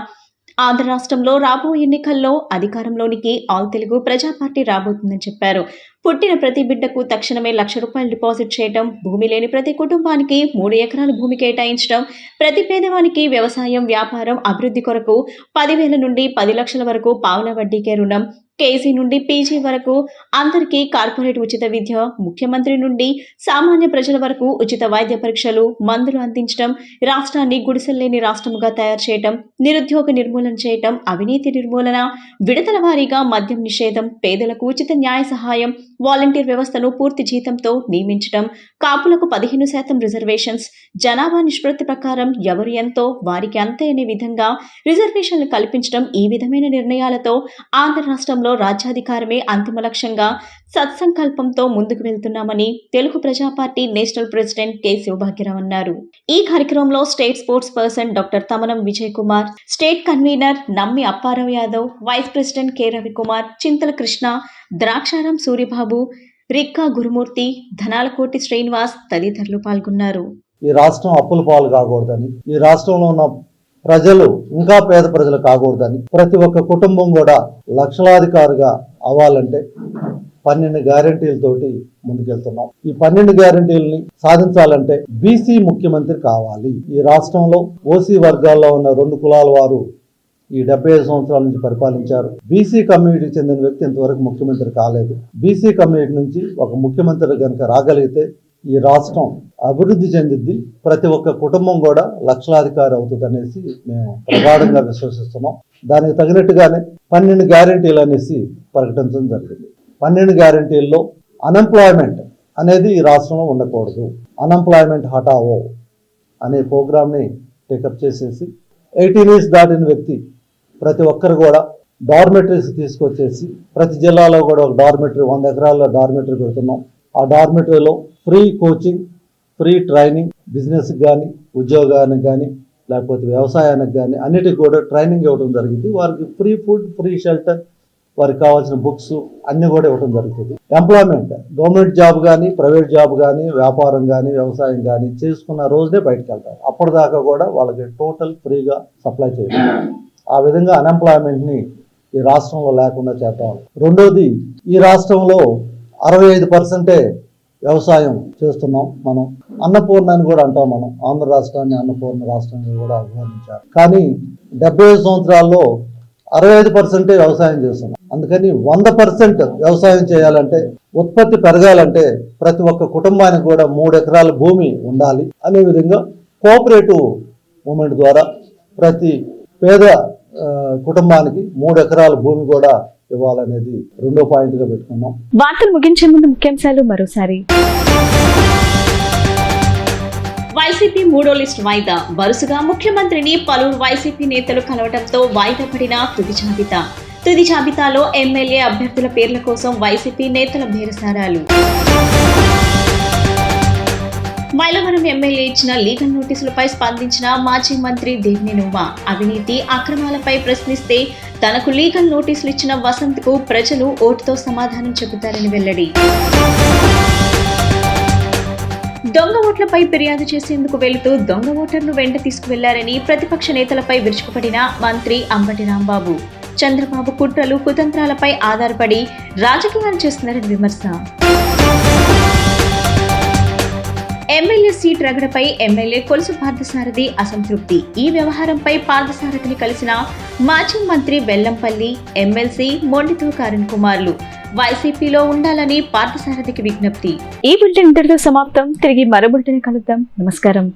ఆంధ్ర రాష్ట్రంలో రాబోయే ఎన్నికల్లో అధికారంలోనికి ఆల్ తెలుగు ప్రజా పార్టీ రాబోతుందని చెప్పారు. పుట్టిన ప్రతి బిడ్డకు తక్షణమే ₹1,00,000 డిపాజిట్ చేయడం, భూమి లేని ప్రతి కుటుంబానికి 3 ఎకరాల భూమి కేటాయించడం, ప్రతి పేదవానికి వ్యవసాయం, వ్యాపారం, అభివృద్ధి కొరకు 10,000 నుండి 10 లక్షల వరకు పావుల వడ్డీకే రుణం, కేజీ నుండి పీజీ వరకు అందరికీ కార్పొరేట్ ఉచిత విద్య, ముఖ్యమంత్రి నుండి సామాన్య ప్రజల వరకు ఉచిత వైద్య పరీక్షలు, మందులు అందించడం, రాష్ట్రాన్ని గుడిసెల్లేని రాష్ట్రముగా తయారు చేయడం, నిరుద్యోగ నిర్మూలన చేయడం, అవినీతి నిర్మూలన, విడతల వారీగా మద్యం నిషేధం, పేదలకు ఉచిత న్యాయ సహాయం, వాలంటీర్ వ్యవస్థను పూర్తి జీతంతో నియమించడం, కాపులకు 15% రిజర్వేషన్స్, జనాభా నిష్పత్తి ప్రకారం ఎవరు ఎంతో వారికి అంతే అనే విధంగా రిజర్వేషన్లు కల్పించడం, ఈ విధమైన నిర్ణయాలతో ఆంధ్ర రాష్ట్రంలో రాజ్యాధికారమే అంతిమ లక్ష్యంగా సత్సంకల్పంతో ముందుకు వెళ్తున్నామని Telugu Praja party national president K Sivabhagyarao అన్నారు. ఈ కార్యక్రమంలో state sports person doctor Tamanam Vijay Kumar, state convener Nammi Apparao Yadav, vice president K Ravikumar, Chintala Krishna, Draksharam Suryababu, Rikka Gurumurthy, Dhanalakoti Srinivas తదితరులు పాల్గొన్నారు. ఈ రాష్ట్రం అప్పుల పాలు కాకూడదని, ఈ రాష్ట్రంలో ఉన్న ప్రజలు ఇంకా పేద ప్రజలు కాకూడదని, ప్రతి ఒక్క కుటుంబం కూడా లక్షలాధికారిగా అవ్వాలంటే 12 గ్యారంటీలతోటి ముందుకెళ్తున్నాం. ఈ 12 గ్యారంటీలని సాధించాలంటే బీసీ ముఖ్యమంత్రి కావాలి. ఈ రాష్ట్రంలో ఓసీ వర్గాల్లో ఉన్న 2 కులాల వారు ఈ 75 సంవత్సరాల నుంచి పరిపాలించారు. బీసీ కమ్యూనిటీకి చెందిన వ్యక్తి ఇంతవరకు ముఖ్యమంత్రి కాలేదు. బీసీ కమ్యూనిటీ నుంచి ఒక ముఖ్యమంత్రి కనుక రాగలిగితే ఈ రాష్ట్రం అభివృద్ధి చెందిద్ది, ప్రతి ఒక్క కుటుంబం కూడా లక్షలాధికారి అవుతుంది అనేసి మేము ప్రగాఢంగా విశ్వసిస్తున్నాం. దానికి తగినట్టుగానే 12 గ్యారంటీలు అనేసి ప్రకటించడం జరిగింది. 12 గ్యారంటీల్లో అన్ఎంప్లాయ్మెంట్ అనేది ఈ రాష్ట్రంలో ఉండకూడదు. అన్ఎంప్లాయ్మెంట్ హటావో అనే ప్రోగ్రామ్ని టేకప్ చేసేసి 18 ఇయర్స్ దాటిన వ్యక్తి ప్రతి ఒక్కరు కూడా డార్మెటరీస్ తీసుకొచ్చేసి ప్రతి జిల్లాలో కూడా ఒక డార్మెటరీ 100 ఎకరాల్లో డార్మెటరీ పెడుతున్నాం. ఆ డార్మెటరీలో ఫ్రీ కోచింగ్, ఫ్రీ ట్రైనింగ్, బిజినెస్కి కానీ, ఉద్యోగానికి కానీ, లేకపోతే వ్యవసాయానికి కానీ అన్నిటికి కూడా ట్రైనింగ్ ఇవ్వడం జరిగింది. వారికి ఫ్రీ ఫుడ్, ఫ్రీ షెల్టర్, వారికి కావాల్సిన బుక్స్ అన్నీ కూడా ఇవ్వడం జరుగుతుంది. ఎంప్లాయ్మెంట్, గవర్నమెంట్ జాబ్ కానీ, ప్రైవేట్ జాబ్ కానీ, వ్యాపారం కానీ, వ్యవసాయం కానీ చేసుకున్న రోజునే బయటకు వెళ్తారు. అప్పటిదాకా కూడా వాళ్ళకి టోటల్ ఫ్రీగా సప్లై చేయాలి. ఆ విధంగా అన్ఎంప్లాయ్మెంట్ని ఈ రాష్ట్రంలో లేకుండా చేద్దాం. రెండోది, ఈ రాష్ట్రంలో 65% వ్యవసాయం చేస్తున్నాం. మనం అన్నపూర్ణ అని కూడా అంటాం. మనం ఆంధ్ర రాష్ట్రాన్ని అన్నపూర్ణ రాష్ట్రంగా కూడా అభివర్ణించారు. కానీ 75 సంవత్సరాల్లో 65% వ్యవసాయం చేస్తున్నాం. అందుకని 100% వ్యవసాయం చేయాలంటే, ఉత్పత్తి పెరగాలంటే ప్రతి ఒక్క కుటుంబానికి కూడా 3 ఎకరాల భూమి ఉండాలి అనే విధంగా కోఆపరేటివ్ మూమెంట్ ద్వారా ప్రతి పేద కుటుంబానికి 3 ఎకరాల భూమి కూడా ఇవ్వాలనేది 2వ పాయింట్గా పెట్టుకున్నాం. వార్తలు ముగించే ముందు ముఖ్యాంశాలు మరోసారి. వైసీపీ 3వ లిస్ట్ వాయిదా. వరుసగా ముఖ్యమంత్రిని పలువురు వైసీపీ నేతలు కలవడంతో వాయిదా పడిన తుది జాబితాలో ఎమ్మెల్యే అభ్యర్థుల పేర్ల కోసం వైసీపీ నేతల బేరసారాలు. మైలవరం ఎమ్మెల్యే ఇచ్చిన లీగల్ నోటీసులపై స్పందించిన మాజీ మంత్రి దేవినేని ఉమా. అవినీతి అక్రమాలపై ప్రశ్నిస్తే తనకు లీగల్ నోటీసులు ఇచ్చిన వసంత్కు ప్రజలు ఓటుతో సమాధానం చెబుతారని వెల్లడి. దొంగ ఓట్లపై ఫిర్యాదు చేసేందుకు వెళుతూ దొంగ ఓటర్ను వెంట తీసుకువెళ్లారని ప్రతిపక్ష నేతలపై విరుచుకుపడిన మంత్రి అంబటి రాంబాబు. చంద్రబాబు కుట్రలు కుతంత్రాలపై ఆధారపడి రాజకీయాలు చేస్తున్నారని విమర్శ. ఎమ్మెల్యే సీట్ రగడపై ఎమ్మెల్యే కొలుసు పార్థసారథి అసంతృప్తి. ఈ వ్యవహారంపై పార్థసారథిని కలిసిన మాజీ మంత్రి వెల్లంపల్లి, ఎమ్మెల్సీ మొండితో కరుణ్ కుమార్లు వైసీపీలో ఉండాలని పార్థసారథికి విజ్ఞప్తి. ఈ బులెటిన్ ఇంతటితో సమాప్తం. తిరిగి మరో బులెటిన్ కలుద్దాం. నమస్కారం.